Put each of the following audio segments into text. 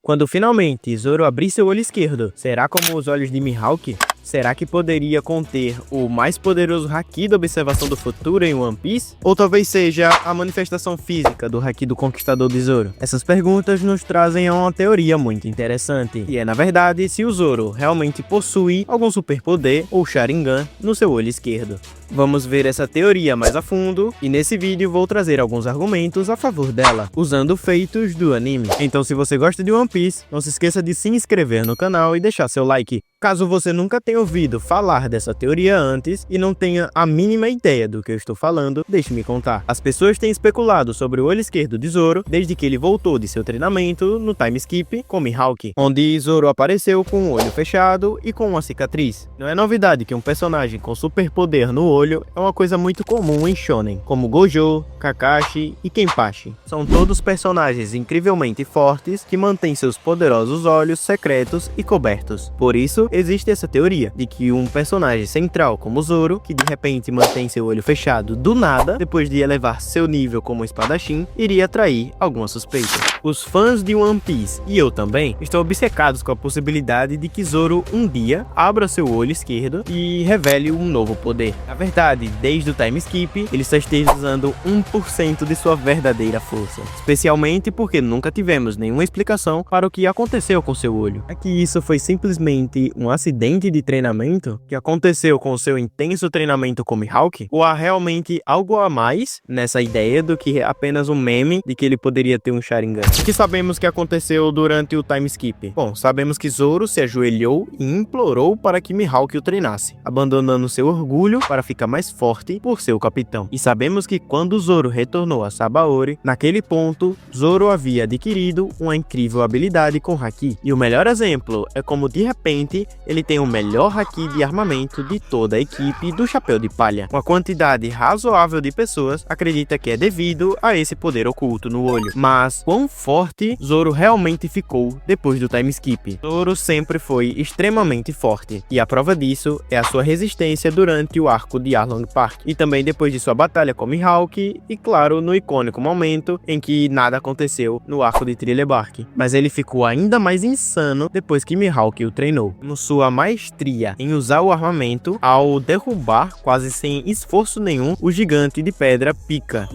Quando finalmente Zoro abrir seu olho esquerdo, será como os olhos de Mihawk? Será que poderia conter o mais poderoso Haki da observação do futuro em One Piece? Ou talvez seja a manifestação física do Haki do Conquistador de Zoro? Essas perguntas nos trazem a uma teoria muito interessante, e é na verdade se o Zoro realmente possui algum superpoder ou Sharingan no seu olho esquerdo. Vamos ver essa teoria mais a fundo, e nesse vídeo vou trazer alguns argumentos a favor dela, usando feitos do anime. Então se você gosta de One Piece, não se esqueça de se inscrever no canal e deixar seu like. Caso você nunca tenha ouvido falar dessa teoria antes e não tenha a mínima ideia do que eu estou falando, deixe-me contar. As pessoas têm especulado sobre o olho esquerdo de Zoro desde que ele voltou de seu treinamento no time skip com Mihawk, onde Zoro apareceu com o olho fechado e com uma cicatriz. Não é novidade que um personagem com superpoder no olho é uma coisa muito comum em shonen, como Gojo, Kakashi e Kenpachi. São todos personagens incrivelmente fortes que mantêm seus poderosos olhos secretos e cobertos. Por isso, existe essa teoria de que um personagem central como Zoro, que de repente mantém seu olho fechado do nada, depois de elevar seu nível como espadachim, iria atrair alguma suspeita. Os fãs de One Piece, e eu também, estão obcecados com a possibilidade de que Zoro um dia abra seu olho esquerdo e revele um novo poder. Na verdade, desde o time skip, ele só esteja usando 1% de sua verdadeira força, especialmente porque nunca tivemos nenhuma explicação para o que aconteceu com seu olho. É que isso foi simplesmente um acidente de treinamento que aconteceu com o seu intenso treinamento com Mihawk? Ou há realmente algo a mais nessa ideia do que apenas um meme de que ele poderia ter um Sharingan? O que sabemos que aconteceu durante o time skip? Bom, sabemos que Zoro se ajoelhou e implorou para que Mihawk o treinasse, abandonando seu orgulho para ficar mais forte por seu capitão. E sabemos que quando Zoro retornou a Sabaody, naquele ponto, Zoro havia adquirido uma incrível habilidade com Haki. E o melhor exemplo é como de repente ele tem o melhor Haki de armamento de toda a equipe do Chapéu de Palha. Uma quantidade razoável de pessoas acredita que é devido a esse poder oculto no olho. Mas quão forte Zoro realmente ficou depois do time skip? Zoro sempre foi extremamente forte, e a prova disso é a sua resistência durante o arco de Arlong Park, e também depois de sua batalha com Mihawk, e claro, no icônico momento em que nada aconteceu no arco de Thriller Bark. Mas ele ficou ainda mais insano depois que Mihawk o treinou, sua maestria em usar o armamento ao derrubar, quase sem esforço nenhum, o gigante de pedra Pika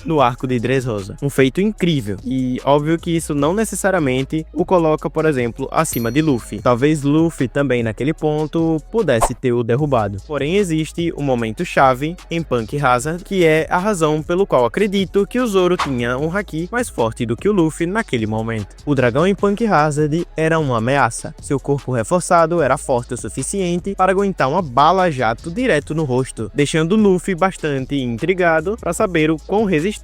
no arco de Dressrosa. Um feito incrível, e óbvio que isso não necessariamente o coloca, por exemplo, acima de Luffy. Talvez Luffy também naquele ponto pudesse ter o derrubado. Porém existe um momento chave em Punk Hazard, que é a razão pelo qual acredito que o Zoro tinha um Haki mais forte do que o Luffy naquele momento. O dragão em Punk Hazard era uma ameaça. Seu corpo reforçado era forte o suficiente para aguentar uma bala-jato direto no rosto, deixando Luffy bastante intrigado para saber o quão resistente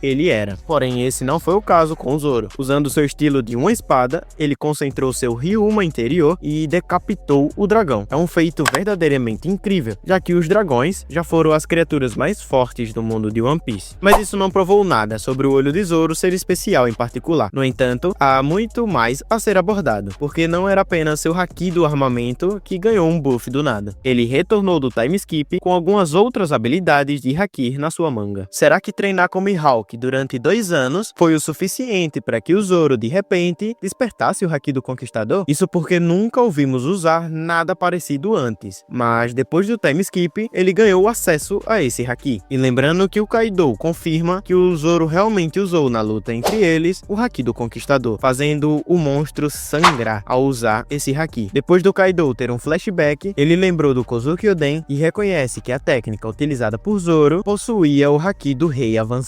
ele era. Porém, esse não foi o caso com Zoro. Usando seu estilo de uma espada, ele concentrou seu Ryuma interior e decapitou o dragão. É um feito verdadeiramente incrível, já que os dragões já foram as criaturas mais fortes do mundo de One Piece. Mas isso não provou nada sobre o olho de Zoro ser especial em particular. No entanto, há muito mais a ser abordado, porque não era apenas seu Haki do armamento que ganhou um buff do nada. Ele retornou do time skip com algumas outras habilidades de Haki na sua manga. Será que treinar com Mihawk durante 2 anos foi o suficiente para que o Zoro de repente despertasse o Haki do Conquistador? Isso porque nunca ouvimos usar nada parecido antes, mas depois do time skip ele ganhou acesso a esse Haki. E lembrando que o Kaido confirma que o Zoro realmente usou na luta entre eles o Haki do Conquistador, fazendo o monstro sangrar ao usar esse Haki. Depois do Kaido ter um flashback, ele lembrou do Kozuki Oden e reconhece que a técnica utilizada por Zoro possuía o Haki do Rei Avançado.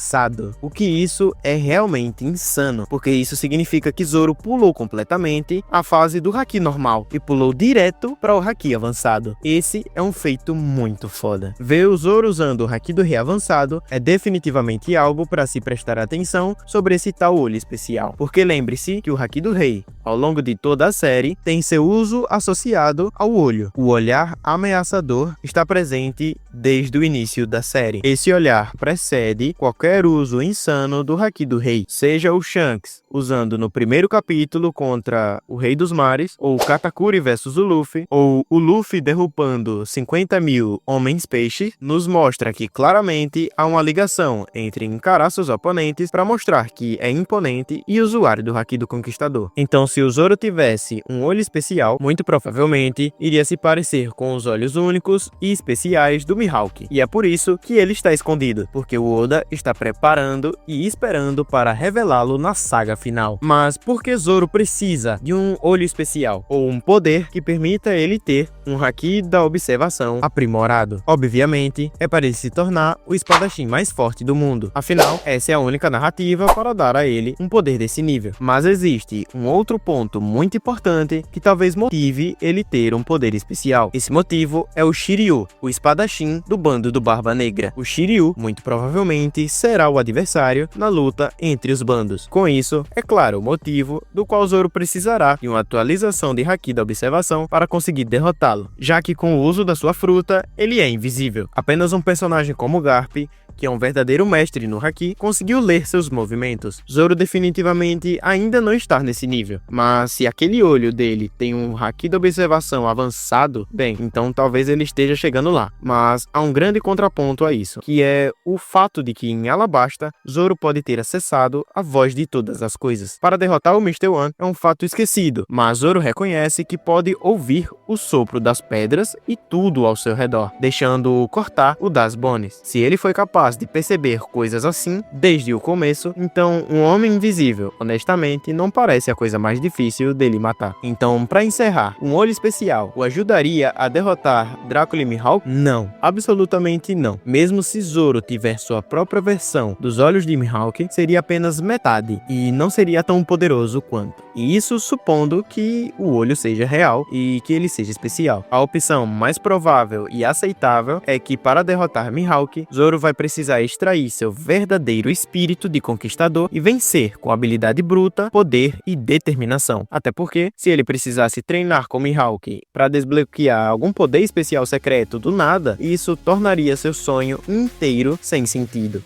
O que isso é realmente insano, porque isso significa que Zoro pulou completamente a fase do Haki normal e pulou direto para o Haki Avançado. Esse é um feito muito foda. Ver o Zoro usando o Haki do Rei Avançado é definitivamente algo para se prestar atenção sobre esse tal olho especial, porque lembre-se que o Haki do Rei, ao longo de toda a série, tem seu uso associado ao olho. O olhar ameaçador está presente desde o início da série. Esse olhar precede qualquer uso em insano do Haki do Rei. Seja o Shanks usando no primeiro capítulo contra o Rei dos Mares, ou o Katakuri versus o Luffy, ou o Luffy derrubando 50 mil homens-peixe, nos mostra que claramente há uma ligação entre encarar seus oponentes para mostrar que é imponente e usuário do Haki do Conquistador. Então, se o Zoro tivesse um olho especial, muito provavelmente iria se parecer com os olhos únicos e especiais do Mihawk. E é por isso que ele está escondido, porque o Oda está preparando e esperando para revelá-lo na saga final. Mas por que Zoro precisa de um olho especial, ou um poder que permita ele ter um Haki da observação aprimorado? Obviamente, é para ele se tornar o espadachim mais forte do mundo. Afinal, essa é a única narrativa para dar a ele um poder desse nível. Mas existe um outro ponto muito importante que talvez motive ele ter um poder especial. Esse motivo é o Shiryu, o espadachim do bando do Barba Negra. O Shiryu, muito provavelmente, será o adversário na luta entre os bandos. Com isso, é claro o motivo do qual Zoro precisará de uma atualização de Haki da observação para conseguir derrotá-lo, já que com o uso da sua fruta, ele é invisível. Apenas um personagem como Garp, que é um verdadeiro mestre no Haki, conseguiu ler seus movimentos. Zoro definitivamente ainda não está nesse nível, mas se aquele olho dele tem um Haki da observação avançado, bem, então talvez ele esteja chegando lá. Mas há um grande contraponto a isso, que é o fato de que em Alabasta, Zoro pode ter acessado a voz de todas as coisas. Para derrotar o Mr. One é um fato esquecido, mas Zoro reconhece que pode ouvir o sopro das pedras e tudo ao seu redor, deixando-o cortar o das Bones. Se ele foi capaz de perceber coisas assim desde o começo, então um homem invisível, honestamente, não parece a coisa mais difícil dele matar. Então, para encerrar, um olho especial o ajudaria a derrotar Drácula e Mihawk? Não, absolutamente não. Mesmo se Zoro tiver sua própria versão dos olhos de Mihawk, seria apenas metade e não seria tão poderoso quanto. E isso supondo que o olho seja real e que ele seja especial. A opção mais provável e aceitável é que para derrotar Mihawk, Zoro vai precisar extrair seu verdadeiro espírito de conquistador e vencer com habilidade bruta, poder e determinação. Até porque, se ele precisasse treinar com Mihawk para desbloquear algum poder especial secreto do nada, isso tornaria seu sonho inteiro sem sentido.